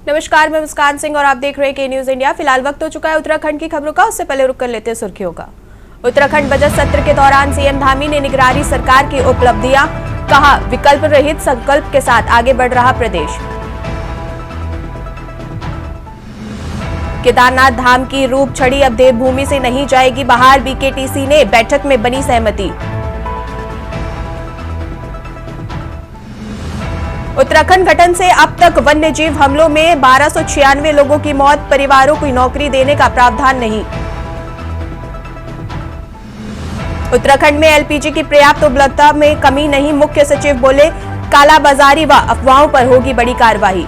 नमस्कार, मैं मुस्कान सिंह और आप देख रहे हैं के न्यूज इंडिया। फिलहाल वक्त हो चुका है उत्तराखंड की खबरों का। उससे पहले रुक कर लेते हैं सुर्खियों का। उत्तराखंड बजट सत्र के दौरान सीएम धामी ने निगरानी सरकार की उपलब्धियां, कहा विकल्प रहित संकल्प के साथ आगे बढ़ रहा प्रदेश। केदारनाथ धाम की रूप छड़ी अब देवभूमि से नहीं जाएगी बाहर, बीकेटीसी ने बैठक में बनी सहमति। उत्तराखंड गठन से अब तक वन्य जीव हमलों में 1296 लोगों की मौत, परिवारों को नौकरी देने का प्रावधान नहीं। उत्तराखंड में एलपीजी की पर्याप्त उपलब्धता में कमी नहीं, मुख्य सचिव बोले कालाबाजारी व अफवाहों पर होगी बड़ी कार्रवाई।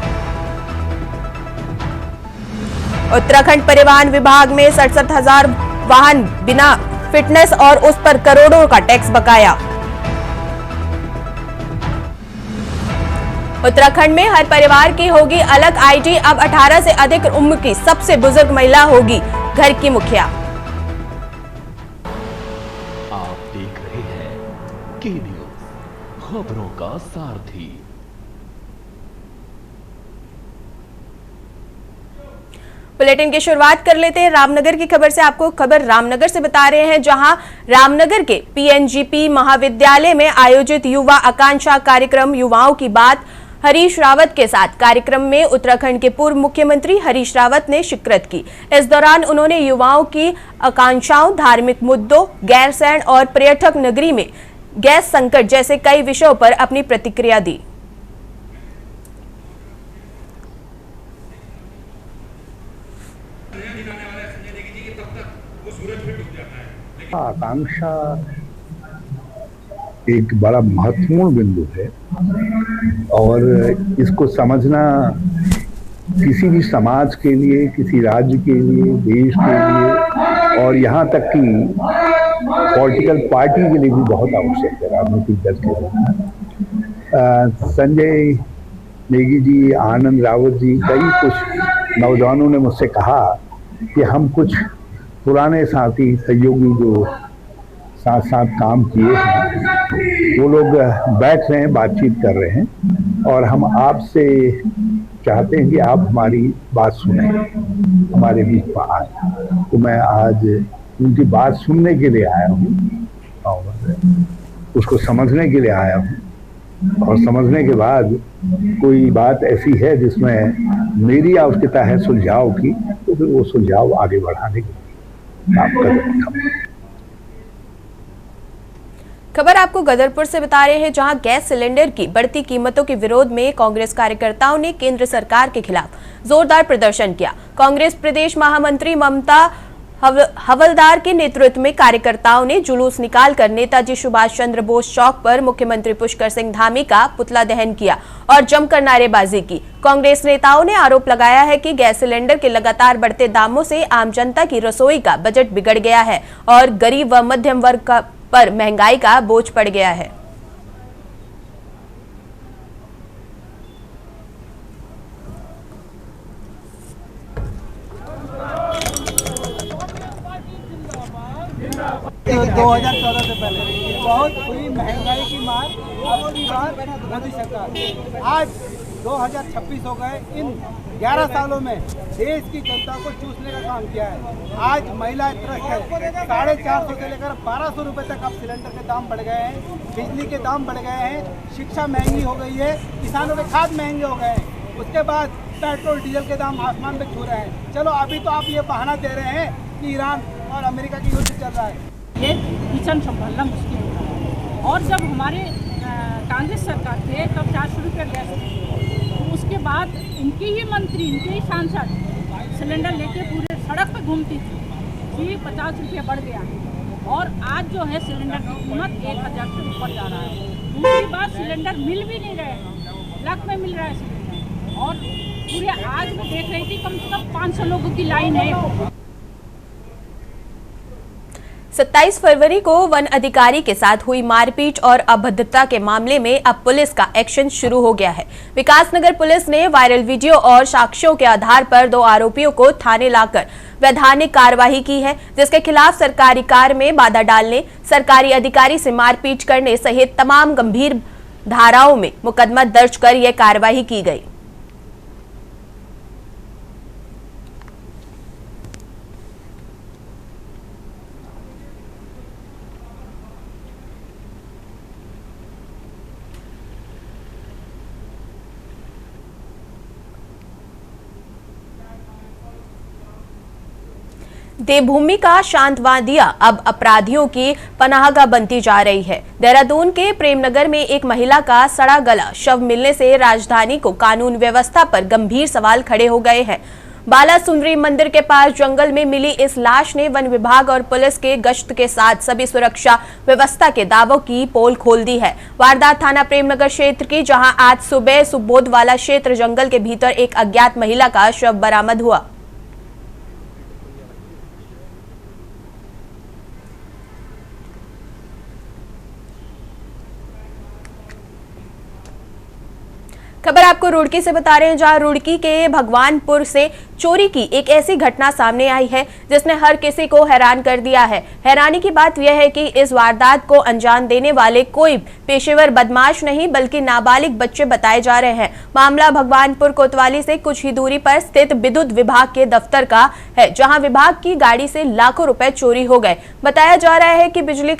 उत्तराखंड परिवहन विभाग में 67,000 वाहन बिना फिटनेस और उस पर करोड़ों का टैक्स बकाया। उत्तराखंड में हर परिवार की होगी अलग आईडी, अब 18 से अधिक उम्र की सबसे बुजुर्ग महिला होगी घर की मुखिया। आप देख रहे हैं के न्यूज, खबरों का सारथी। बुलेटिन की शुरुआत कर लेते हैं रामनगर की खबर से। आपको खबर रामनगर से बता रहे हैं, जहां रामनगर के पीएनजीपी महाविद्यालय में आयोजित युवा आकांक्षा कार्यक्रम युवाओं की बात हरीश रावत के साथ कार्यक्रम में उत्तराखंड के पूर्व मुख्यमंत्री हरीश रावत ने शिरकत की। इस दौरान उन्होंने युवाओं की आकांक्षाओं, धार्मिक मुद्दों, गैरसैंण और पर्यटक नगरी में गैस संकट जैसे कई विषयों पर अपनी प्रतिक्रिया दी। आकांक्षा एक बड़ा महत्वपूर्ण बिंदु है और इसको समझना किसी भी समाज के लिए, किसी राज्य के लिए, देश के लिए और यहाँ तक कि पॉलिटिकल पार्टी के लिए भी बहुत आवश्यक है राजनीतिक दल के लिए। संजय नेगी जी, आनंद रावत जी, कई कुछ नौजवानों ने मुझसे कहा कि हम कुछ पुराने साथी सहयोगी जो साथ साथ काम किए हैं वो लोग बैठ रहे हैं, बातचीत कर रहे हैं और हम आपसे चाहते हैं कि आप हमारी बात सुने, हमारे बीच में आए। तो मैं आज उनकी बात सुनने के लिए आया हूँ और उसको समझने के लिए आया हूँ और समझने के बाद कोई बात ऐसी है जिसमें मेरी आवश्यकता है सुझाव की, तो फिर वो सुझाव आगे बढ़ाने के लिए काम कर रहा हूँ। खबर आपको गदरपुर से बता रहे हैं, जहां गैस सिलेंडर की बढ़ती कीमतों के विरोध में कांग्रेस कार्यकर्ताओं ने केंद्र सरकार के खिलाफ जोरदार प्रदर्शन किया। कांग्रेस प्रदेश महामंत्री ममता हवलदार के नेतृत्व में कार्यकर्ताओं ने जुलूस निकालकर नेताजी सुभाष चंद्र बोस चौक पर मुख्यमंत्री पुष्कर सिंह धामी का पुतला दहन किया और जमकर नारेबाजी की। कांग्रेस नेताओं ने आरोप लगाया है कि गैस सिलेंडर के लगातार बढ़ते दामों से आम जनता की रसोई का बजट बिगड़ गया है और गरीब व मध्यम वर्ग पर महंगाई का बोझ पड़ गया है। तो 2014 से पहले बहुत हुई महंगाई की मार, अब की बात मोदी सरकार। आज 2026 हो गए, इन 11 सालों में देश की जनता को चूसने का काम किया है। आज महिला त्रस्त है, 450 से लेकर 1200 रुपये तक अब सिलेंडर के दाम बढ़ गए हैं, बिजली के दाम बढ़ गए हैं, शिक्षा महंगी हो गई है, किसानों के खाद महंगे हो गए हैं। उसके बाद पेट्रोल डीजल के दाम आसमान पे छू रहे हैं। चलो अभी तो आप ये बहाना दे रहे हैं कि ईरान और अमेरिका की युद्ध चल रहा है। ये किचन संभालना मुश्किल होता है। और जब हमारे कांग्रेस सरकार थे तब 400 रुपये गैस थे, तो उसके बाद इनके ही मंत्री, इनके ही सांसद सिलेंडर लेके पूरे सड़क पे घूमती थी कि 50 रुपये बढ़ गया है और आज जो है सिलेंडर की कीमत 1000 से ऊपर जा रहा है। दूसरी बात, सिलेंडर मिल भी नहीं रहे हैं, लक में मिल रहा है सिलेंडर। और पूरे आज मैं देख रही थी कम से कम 500 लोगों की लाइन है। 27 फरवरी को वन अधिकारी के साथ हुई मारपीट और अभद्रता के मामले में अब पुलिस का एक्शन शुरू हो गया है। विकासनगर पुलिस ने वायरल वीडियो और साक्ष्यों के आधार पर 2 आरोपियों को थाने लाकर वैधानिक कार्रवाई की है, जिसके खिलाफ सरकारी कार्य में बाधा डालने, सरकारी अधिकारी से मारपीट करने सहित तमाम गंभीर धाराओं में मुकदमा दर्ज कर यह कार्रवाई की गई। देवभूमि का शांत वादिया अब अपराधियों की पनाहगाह बनती जा रही है। देहरादून के प्रेमनगर में एक महिला का सड़ा गला शव मिलने से राजधानी को कानून व्यवस्था पर गंभीर सवाल खड़े हो गए हैं। बाला सुंदरी मंदिर के पास जंगल में मिली इस लाश ने वन विभाग और पुलिस के गश्त के साथ सभी सुरक्षा व्यवस्था के दावों की पोल खोल दी है। वारदात थाना प्रेमनगर क्षेत्र की, जहां आज सुबह सुबोध वाला क्षेत्र जंगल के भीतर एक अज्ञात महिला का शव बरामद हुआ। खबर आपको रुड़की से बता रहे हैं, जहां रुड़की के भगवानपुर से चोरी की एक ऐसी घटना सामने आई है जिसने हर किसी को हैरान कर दिया है। हैरानी की बात यह है कि इस वारदात को अंजाम देने वाले कोई पेशेवर बदमाश नहीं बल्कि नाबालिग बच्चे बताए जा रहे हैं। मामला भगवानपुर कोतवाली से कुछ ही दूरी पर स्थित विद्युत विभाग के दफ्तर का है, जहाँ विभाग की गाड़ी से लाखों रुपए चोरी हो गए। बताया जा रहा है कि बिजली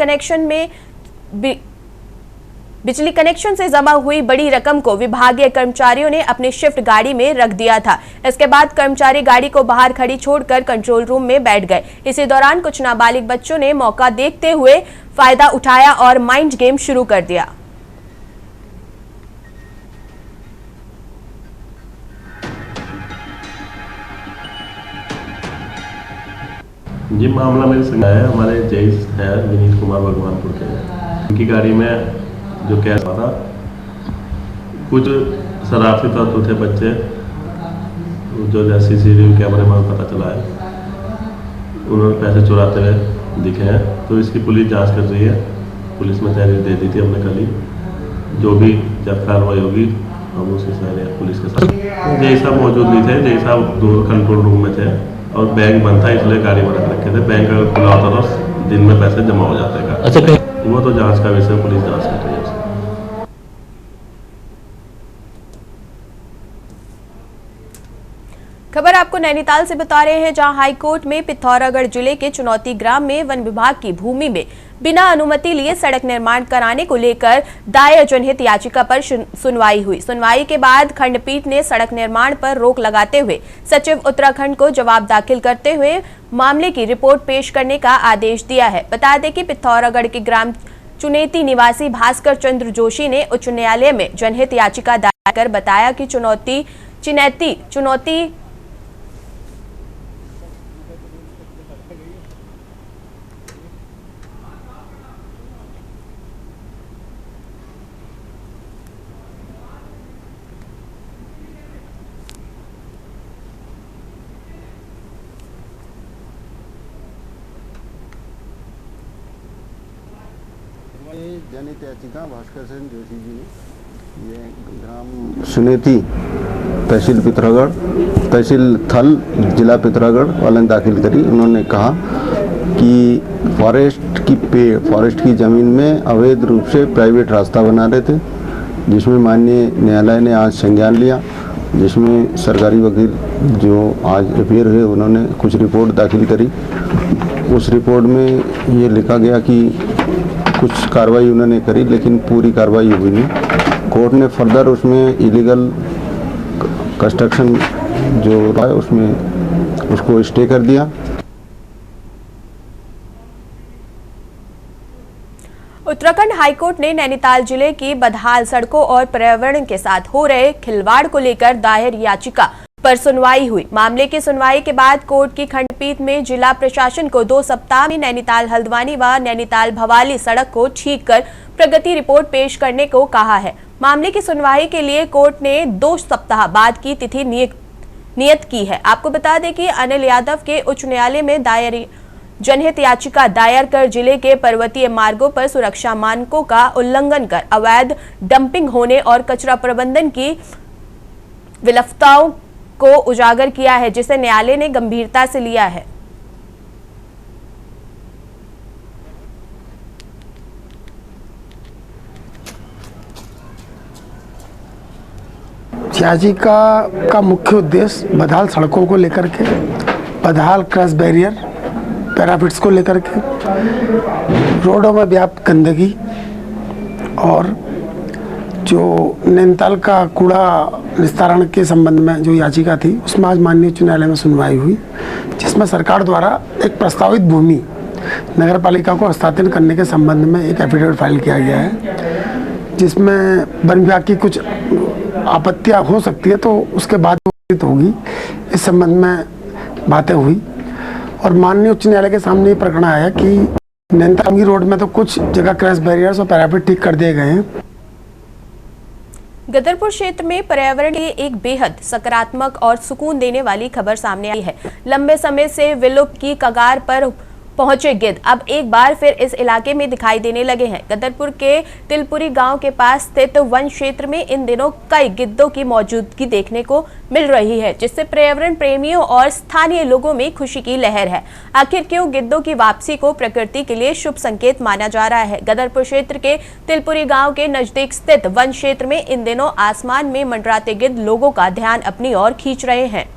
कनेक्शन से जमा हुई बड़ी रकम को विभागीय कर्मचारियों ने अपनी शिफ्ट गाड़ी में रख दिया था। इसके बाद कर्मचारी गाड़ी को बाहर खड़ी छोड़कर कंट्रोल रूम में बैठ गए। इसी दौरान कुछ नाबालिग बच्चों ने मौका देखते हुए फायदा उठाया और माइंड गेम शुरू कर दिया। ये मामला मेरे संग आया है। हमारे जैस है विनीत कुमार भगवानपुर के, उनकी गाड़ी में जो कैश था, कुछ शरारती तत्व थे बच्चे, जो जैसे सीसीटीवी कैमरे में पता चला है, उन्होंने पैसे चुराते हुए दिखे हैं। तो इसकी पुलिस जांच कर रही है। पुलिस में तहरीर दे दी थी हमने कल ही। जो भी जब कार्रवाई होगी हम उसके साथ पुलिस के साथ। जय साहब मौजूद नहीं थे, जय साहब दूर कंट्रोल रूम में थे और बैंक बंद था, इसलिए गाड़ी में रख रखे थे। बैंक अगर खुला होता तो दिन में पैसे जमा हो जाते हैं। अच्छा, वो तो जांच का विषय, पुलिस जांच कर रही है। खबर आपको नैनीताल से बता रहे हैं, जहां हाईकोर्ट में पिथौरागढ़ जिले के चुनौती ग्राम में वन विभाग की भूमि में बिना अनुमति लिए सड़क निर्माण कराने को लेकर दायर जनहित याचिका पर सुनवाई हुई। सुनवाई के बाद खंडपीठ ने सड़क निर्माण पर रोक लगाते हुए सचिव उत्तराखंड को जवाब दाखिल करते हुए मामले की रिपोर्ट पेश करने का आदेश दिया है। बता दें कि पिथौरागढ़ के ग्राम चुनेती निवासी भास्कर चंद्र जोशी ने उच्च न्यायालय में जनहित याचिका दायर कर बताया कि चुनौती जनहित याचिका भास्कर चंद्र जोशी जी ने ये ग्राम सुनेती तहसील पिथौरागढ़, तहसील थल, जिला पिथौरागढ़ वाले ने दाखिल करी। उन्होंने कहा कि फॉरेस्ट की ज़मीन में अवैध रूप से प्राइवेट रास्ता बना रहे थे, जिसमें माननीय न्यायालय ने आज संज्ञान लिया, जिसमें सरकारी वकील जो आज अपेयर हुए उन्होंने कुछ रिपोर्ट दाखिल करी। उस रिपोर्ट में ये लिखा गया कि कुछ कार्रवाई उन्होंने करी लेकिन पूरी कार्रवाई हुई नहीं। कोर्ट ने फर्दर उसमें इलीगल कंस्ट्रक्शन जो है उसमें उसको स्टे कर दिया। उत्तराखंड हाईकोर्ट ने नैनीताल जिले की बदहाल सड़कों और पर्यावरण के साथ हो रहे खिलवाड़ को लेकर दायर याचिका पर सुनवाई हुई। मामले की सुनवाई के बाद कोर्ट की खंडपीठ में जिला प्रशासन को 2 सप्ताह में नैनीताल हल्द्वानी व नैनीताल भवाली सड़क को ठीक कर प्रगति रिपोर्ट पेश करने को कहा है। मामले की सुनवाई के लिए कोर्ट ने 2 सप्ताह बाद की तिथि नियत की है। आपको बता दें कि अनिल यादव के उच्च न्यायालय में दायर जनहित याचिका दायर कर जिले के पर्वतीय मार्गों पर सुरक्षा मानकों का उल्लंघन कर अवैध डंपिंग होने और कचरा प्रबंधन की विफलताओं को उजागर किया है, जिसे न्यायालय ने गंभीरता से लिया है। याचिका का मुख्य उद्देश्य बदहाल सड़कों को लेकर के, बदहाल क्रॉस बैरियर पैराफिट्स को लेकर के, रोडों में व्याप्त गंदगी और जो नैनीताल का कूड़ा निस्तारण के संबंध में जो याचिका थी, उसमें आज माननीय उच्च न्यायालय में सुनवाई हुई, जिसमें सरकार द्वारा एक प्रस्तावित भूमि नगर पालिका को हस्तांतरण करने के संबंध में एक एफिडेविट फाइल किया गया है, जिसमें वन विभाग की कुछ आपत्तियां हो सकती है, तो उसके बाद होगी। इस संबंध में बातें हुई और माननीय उच्च न्यायालय के सामने ये प्रकरण आया कि नैनीताल रोड में तो कुछ जगह क्रैश बैरियर्स और पैरापेट ठीक कर दिए गए हैं। गदरपुर क्षेत्र में पर्यावरण के लिए एक बेहद सकारात्मक और सुकून देने वाली खबर सामने आई है। लंबे समय से विलुप्त की कगार पर पहुंचे गिद्ध अब एक बार फिर इस इलाके में दिखाई देने लगे हैं। गदरपुर के तिलपुरी गांव के पास स्थित वन क्षेत्र में इन दिनों कई गिद्धों की मौजूदगी देखने को मिल रही है, जिससे पर्यावरण प्रेमियों और स्थानीय लोगों में खुशी की लहर है। आखिर क्यों गिद्धों की वापसी को प्रकृति के लिए शुभ संकेत माना जा रहा है? गदरपुर क्षेत्र के तिलपुरी गांव के नजदीक स्थित वन क्षेत्र में इन दिनों आसमान में मंडराते गिद्ध लोगों का ध्यान अपनी ओर खींच रहे हैं।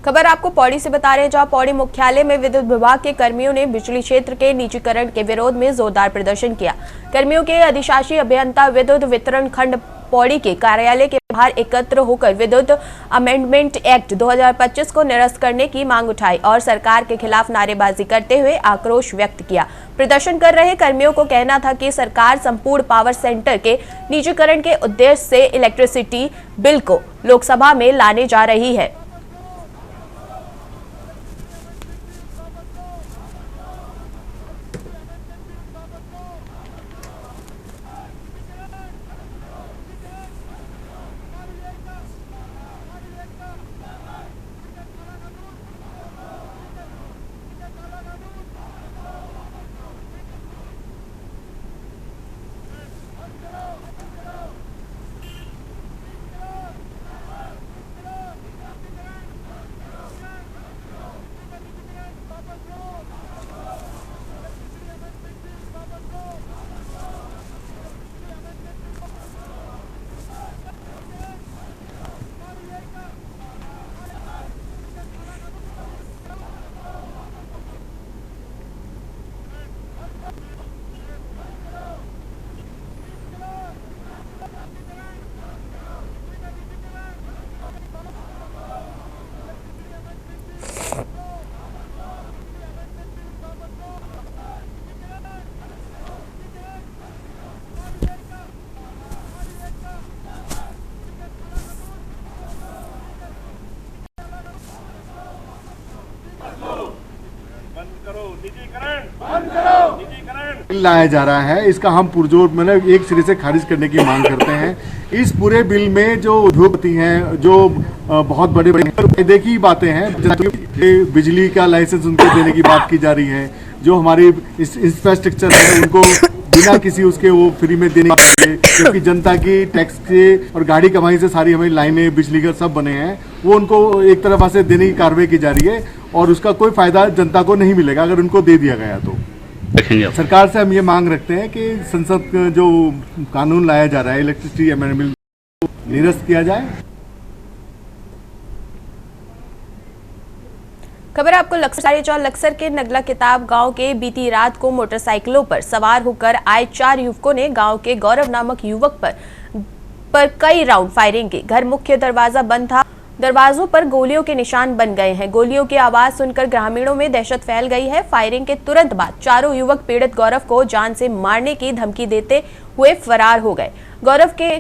खबर आपको पौड़ी से बता रहे हैं, जहां पौड़ी मुख्यालय में विद्युत विभाग के कर्मियों ने बिजली क्षेत्र के निजीकरण के विरोध में जोरदार प्रदर्शन किया। कर्मियों के अधिशासी अभियंता विद्युत वितरण खंड पौड़ी के कार्यालय के बाहर एकत्र होकर विद्युत अमेंडमेंट एक्ट 2025 को निरस्त करने की मांग उठाई और सरकार के खिलाफ नारेबाजी करते हुए आक्रोश व्यक्त किया। प्रदर्शन कर रहे कर्मियों को कहना था कि सरकार संपूर्ण पावर सेंटर के निजीकरण के उद्देश्य से इलेक्ट्रिसिटी बिल को लोकसभा में लाने जा रही है। बिल लाया जा रहा है, इसका हम पुरजोर मतलब एक सिरे से खारिज करने की मांग करते हैं। इस पूरे बिल में जो उद्योगपति हैं, जो बहुत बड़े बड़े फायदे की बातें हैं, बिजली का लाइसेंस उनको देने की बात की जा रही है, जो हमारी इंफ्रास्ट्रक्चर है उनको बिना किसी उसके वो फ्री में देने की, क्योंकि जनता की टैक्स से और गाड़ी कमाई से सारी हमारी लाइनें बिजली का सब बने हैं, वो उनको एक तरफ से देने की कार्रवाई की जा रही है और उसका कोई फायदा जनता को नहीं मिलेगा अगर उनको दे दिया गया तो। सरकार से हम ये मांग रखते हैं कि संसद जो कानून लाया जा रहा है इलेक्ट्रिसिटी अमेंडमेंट को निरस्त किया जाए। खबर आपको लक्सर के नगला किताब गांव के बीती रात को मोटरसाइकिलों पर सवार होकर आए 4 युवकों ने गांव के गौरव नामक युवक पर कई राउंड फायरिंग की। घर मुख्य दरवाजा बंद था, दरवाजों पर गोलियों के निशान बन गए हैं। गोलियों की आवाज सुनकर ग्रामीणों में दहशत फैल गई है। फायरिंग के तुरंत बाद चारों युवक पीड़ित गौरव को जान से मारने की धमकी देते हुए फरार हो गए। गौरव के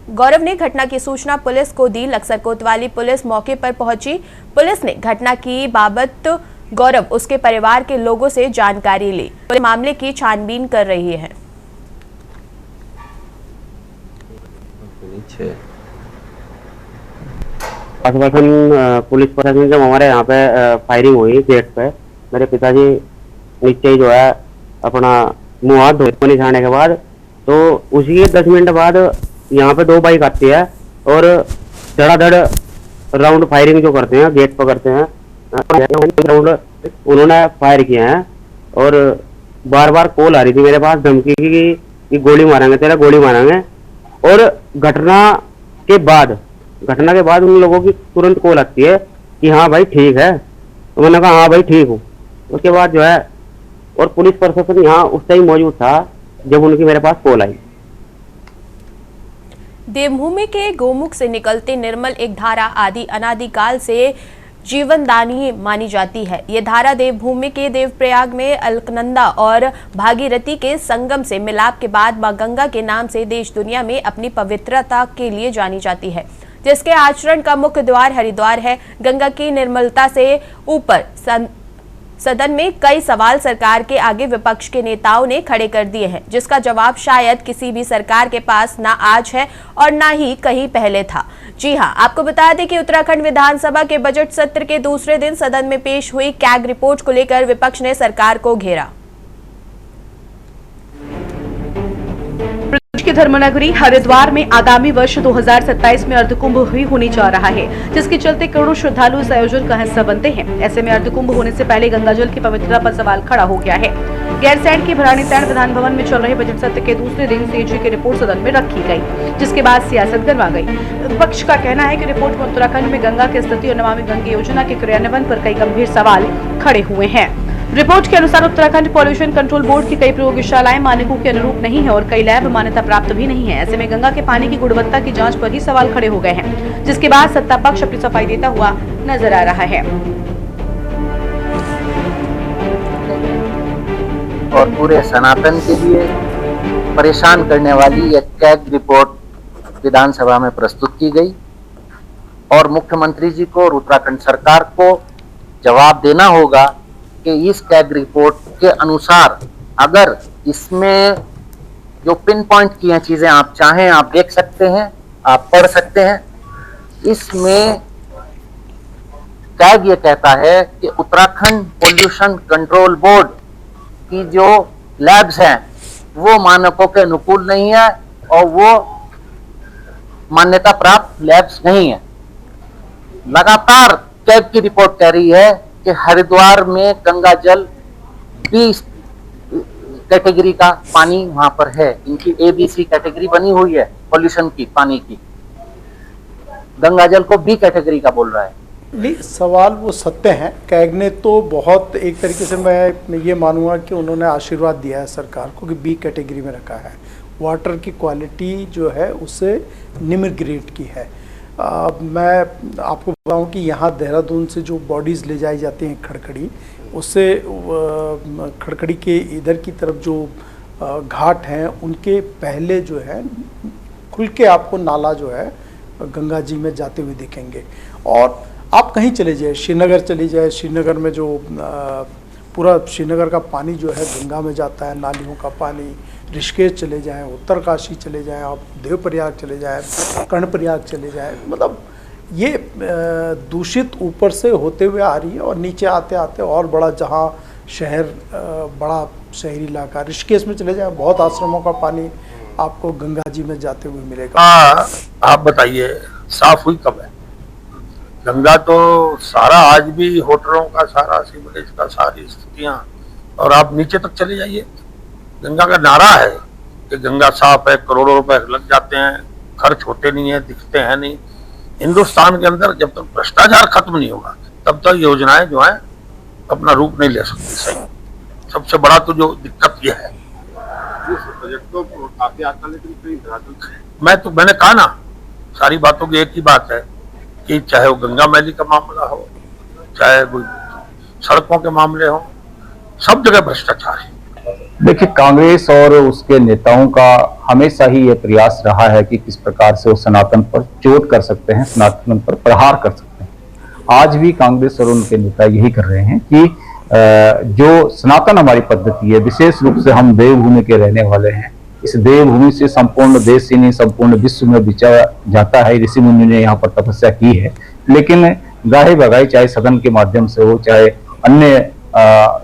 गौरव ने घटना की सूचना पुलिस को दी। लक्सर कोतवाली पुलिस मौके पर पहुंची। पुलिस ने घटना की बाबत गौरव उसके परिवार के लोगों से जानकारी ली। पुलिस मामले की छानबीन कर रही है। पुलिस प्रशासन जब हमारे यहाँ पे फायरिंग हुई गेट पे, मेरे पिताजी नीचे ही जो है अपना मुंह हाथ धोए पानी छाने के बाद, तो उसी के 10 मिनट बाद यहाँ पे 2 बाइक आती है और धड़ाधड़ राउंड फायरिंग जो करते हैं गेट पर करते हैं, राउंड उन्होंने फायर किए हैं और बार बार कॉल आ रही थी मेरे पास धमकी की कि गोली मारेंगे, तेरा गोली मारेंगे। और घटना के बाद उन लोगों की तुरंत कॉल आती है कि हाँ भाई ठीक है, तो मैंने कहा हाँ भाई ठीक हूँ। उसके बाद जो है और पुलिस प्रशासन यहाँ उस टाइम मौजूद था जब उनकी मेरे पास कॉल आई। देवभूमि के गोमुख से निकलते निर्मल एक धारा आदि अनादिकाल से जीवनदानी मानी जाती है। ये धारा देवभूमि के देवप्रयाग में अलकनंदा और भागीरथी के संगम से मिलाप के बाद मां गंगा के नाम से देश दुनिया में अपनी पवित्रता के लिए जानी जाती है, जिसके आचरण का मुख्य द्वार हरिद्वार है। गंगा की निर्मलता से ऊपर सदन में कई सवाल सरकार के आगे विपक्ष के नेताओं ने खड़े कर दिए हैं, जिसका जवाब शायद किसी भी सरकार के पास ना आज है और ना ही कहीं पहले था। जी हां, आपको बता दें कि उत्तराखंड विधानसभा के बजट सत्र के दूसरे दिन सदन में पेश हुई कैग रिपोर्ट को लेकर विपक्ष ने सरकार को घेरा। प्रदेश की धर्मनगरी हरिद्वार में आगामी वर्ष 2027 में अर्धकुंभ भी होने जा रहा है, जिसके चलते करोड़ों श्रद्धालु इस आयोजन का हिस्सा बनते हैं। ऐसे में अर्धकुंभ होने से पहले गंगाजल की पवित्रता पर सवाल खड़ा हो गया है। गैरसैंण के भराड़ीसैंण विधान भवन में चल रहे बजट सत्र के दूसरे दिन सीएजी की रिपोर्ट सदन में रखी गई, जिसके बाद सियासत गर्मा गई। विपक्ष का कहना है कि रिपोर्ट में उत्तराखंड में गंगा की स्थिति और नमामि गंगे योजना के क्रियान्वयन पर कई गंभीर सवाल खड़े हुए हैं। रिपोर्ट के अनुसार उत्तराखंड पॉल्यूशन कंट्रोल बोर्ड की कई प्रयोगशालाएं मानकों के अनुरूप नहीं है और कई लैब मान्यता प्राप्त भी नहीं है। ऐसे में गंगा के पानी की गुणवत्ता की जांच पर ही सवाल खड़े हो गए हैं, जिसके बाद सत्ता पक्ष अपनी सफाई देता हुआ नजर आ रहा है। और पूरे सनातन के लिए परेशान करने वाली यह कैग रिपोर्ट विधानसभा में प्रस्तुत की गई और मुख्यमंत्री जी को और उत्तराखंड सरकार को जवाब देना होगा कि इस कैग रिपोर्ट के अनुसार अगर इसमें जो पिन पॉइंट की हैं चीजें आप चाहें आप देख सकते हैं, आप पढ़ सकते हैं। इसमें कैग ये कहता है कि उत्तराखंड पोल्यूशन कंट्रोल बोर्ड की जो लैब्स हैं वो मानकों के अनुकूल नहीं है और वो मान्यता प्राप्त लैब्स नहीं है। लगातार कैग की रिपोर्ट कह रही है कि हरिद्वार में गंगा जल बी कैटेगरी का पानी वहां पर है। इनकी ABC कैटेगरी बनी हुई है पॉल्यूशन की पानी की, गंगा जल को बी कैटेगरी का बोल रहा है। नहीं, सवाल वो सत्य हैं। कैग ने तो बहुत एक तरीके से मैं ये मानूंगा कि उन्होंने आशीर्वाद दिया है सरकार को कि बी कैटेगरी में रखा है। वाटर की क्वालिटी जो है उससे निम्न ग्रेड की है। मैं आपको बताऊं कि यहाँ देहरादून से जो बॉडीज़ ले जाई जाती हैं खड़खड़ी, उससे खड़खड़ी के इधर की तरफ जो घाट हैं उनके पहले जो है खुल के आपको नाला जो है गंगा जी में जाते हुए दिखेंगे। और आप कहीं चले जाए, श्रीनगर चले जाए, श्रीनगर में जो पूरा श्रीनगर का पानी जो है गंगा में जाता है, नालियों का पानी। ऋषिकेश चले जाएं, उत्तरकाशी चले जाएं, आप देवप्रयाग चले जाएं, कर्णप्रयाग चले जाएं, मतलब ये दूषित ऊपर से होते हुए आ रही है और नीचे आते आते और बड़ा जहाँ शहर बड़ा शहरी इलाका ऋषिकेश में चले जाएं, बहुत आश्रमों का पानी आपको गंगा जी में जाते हुए मिलेगा। आप बताइए साफ हुई कब है गंगा? तो सारा आज भी होटलों का सारा सीवरेज का सारी स्थितियाँ, और आप नीचे तक चले जाइए, गंगा का नारा है कि गंगा साफ है, करोड़ों रुपए लग जाते हैं, खर्च होते नहीं है, दिखते हैं नहीं। हिंदुस्तान के अंदर जब तक भ्रष्टाचार खत्म नहीं होगा तब तक योजनाएं जो है अपना रूप नहीं ले सकती। सही सबसे बड़ा तो जो दिक्कत यह है, तो काफी आता लेकिन मैंने कहा ना, सारी बातों की एक ही बात है कि चाहे वो गंगा मैली का मामला हो, चाहे कोई सड़कों के मामले हो, सब जगह भ्रष्टाचार है। देखिए, कांग्रेस और उसके नेताओं का हमेशा ही ये प्रयास रहा है कि किस प्रकार से वो सनातन पर चोट कर सकते हैं, सनातन पर प्रहार कर सकते हैं। आज भी कांग्रेस और उनके नेता यही कर रहे हैं कि जो सनातन हमारी पद्धति है, विशेष रूप से हम देवभूमि के रहने वाले हैं, इस देवभूमि से संपूर्ण देश ही नहीं संपूर्ण विश्व में बिचा जाता है। ऋषि मुनि ने यहाँ पर तपस्या की है, लेकिन गाहे बगाई चाहे सदन के माध्यम से हो, चाहे अन्य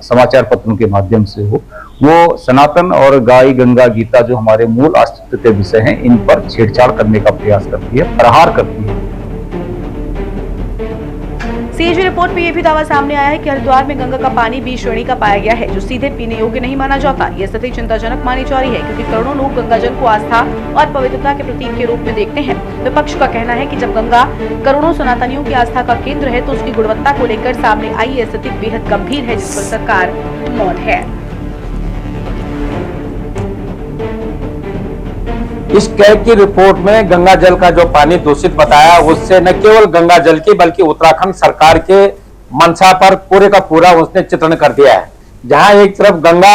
समाचार पत्रों के माध्यम से हो, वो सनातन और गाय गंगा गीता जो हमारे मूल अस्तित्व के विषय हैं, इन पर छेड़छाड़ करने का प्रयास करती है, प्रहार करती है। सीएजी रिपोर्ट में यह भी दावा सामने आया है कि हरिद्वार में गंगा का पानी बी श्रेणी का पाया गया है, जो सीधे पीने योग्य नहीं माना जाता। यह स्थिति चिंताजनक मानी जा रही है, क्योंकि करोड़ों लोग गंगा जल को आस्था और पवित्रता के प्रतीक के रूप में देखते हैं। विपक्ष का कहना है कि जब गंगा करोड़ों सनातनियों की आस्था का केंद्र है, तो उसकी गुणवत्ता को लेकर सामने आई यह स्थिति बेहद गंभीर है, जिस पर सरकार मौन है। इस कैग की रिपोर्ट में गंगा जल का जो पानी दूषित बताया, उससे न केवल गंगा जल की बल्कि उत्तराखंड सरकार के मंशा पर पूरे का पूरा उसने चित्रण कर दिया है। जहां एक तरफ गंगा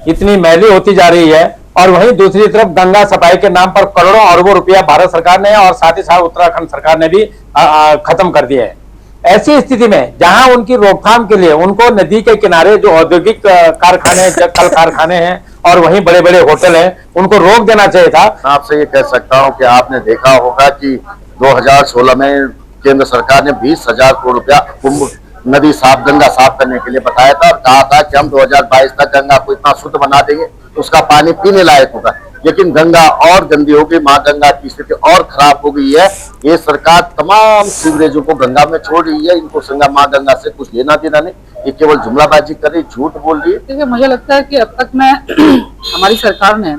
इतनी मैली होती जा रही है और वहीं दूसरी तरफ गंगा सफाई के नाम पर करोड़ों अरबों रुपया भारत सरकार ने और साथ ही साथ उत्तराखंड सरकार ने भी खत्म कर दिया है। ऐसी स्थिति में जहां उनकी रोकथाम के लिए उनको नदी के किनारे जो औद्योगिक कारखाने, कल कारखाने हैं और वहीं बड़े बड़े होटल हैं, उनको रोक देना चाहिए था। आपसे ये कह सकता हूं कि आपने देखा होगा कि 2016 में केंद्र सरकार ने 20,000 करोड़ रुपया कुंभ नदी साफ, गंगा साफ करने के लिए बताया था और कहा था कि हम 2022 तक गंगा को इतना शुद्ध बना देंगे उसका पानी पीने लायक होगा। लेकिन गंगा और गंदी हो गई, माँ गंगा की स्थिति और खराब हो गई है। ये सरकार तमाम सीवरेजों को गंगा में छोड़ रही है, इनको माँ गंगा से कुछ लेना देना नहीं, ये केवल जुमलाबाजी कर रही, झूठ बोल रही है। देखिए, मुझे लगता है कि अब तक में हमारी सरकार ने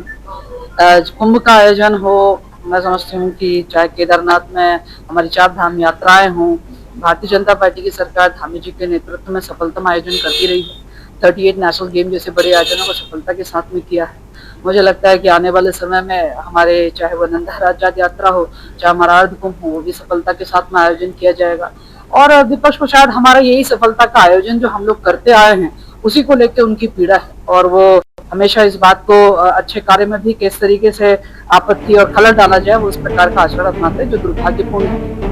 कुंभ का आयोजन हो, मैं समझती हूँ कि चाहे केदारनाथ में हमारी 4 धाम यात्राएं हों, भारतीय जनता पार्टी की सरकार धामी जी के नेतृत्व में सफलतम आयोजन करती रही है। 38 नेशनल गेम जैसे बड़े आयोजनों को सफलता के साथ में किया है। मुझे लगता है कि आने वाले समय में हमारे चाहे वो नंदा राज यात्रा हो, चाहे हमारा अर्ध कुंभ हो, वो भी सफलता के साथ में आयोजन किया जाएगा। और विपक्ष को शायद हमारा यही सफलता का आयोजन जो हम लोग करते आए हैं, उसी को लेकर उनकी पीड़ा है और वो हमेशा इस बात को अच्छे कार्य में भी किस तरीके से आपत्ति और खलल डाला जाए, वो उस प्रकार का आचरण अपनाते हैं, जो दुर्भाग्यपूर्ण है।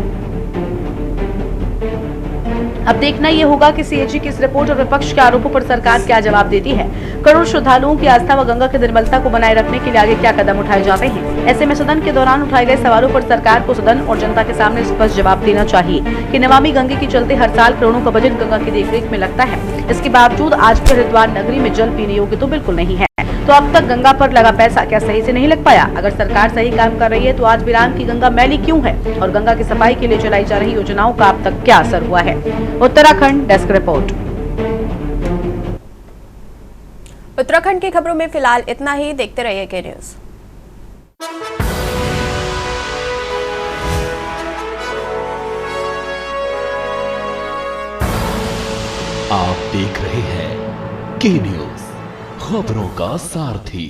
अब देखना ये होगा कि सीएजी की इस रिपोर्ट और विपक्ष के आरोपों पर सरकार क्या जवाब देती है। करोड़ श्रद्धालुओं की आस्था व गंगा की निर्मलता को बनाए रखने के लिए आगे क्या कदम उठाए जाते हैं। ऐसे में सदन के दौरान उठाए गए सवालों पर सरकार को सदन और जनता के सामने स्पष्ट जवाब देना चाहिए कि नमामि गंगे के चलते हर साल करोड़ों का बजट गंगा की देखरेख में लगता है। इसके बावजूद आज भी हरिद्वार नगरी में जल पीने योग्य तो बिल्कुल नहीं है। तो अब तक गंगा पर लगा पैसा क्या सही से नहीं लग पाया? अगर सरकार सही काम कर रही है तो आज वीरान की गंगा मैली क्यों है? और गंगा की सफाई के लिए चलाई जा रही योजनाओं का अब तक क्या असर हुआ है? Uttarakhand desk report. उत्तराखंड की खबरों में फिलहाल इतना ही। देखते रहिए के न्यूज। आप देख रहे हैं के न्यूज, खबरों का सारथी।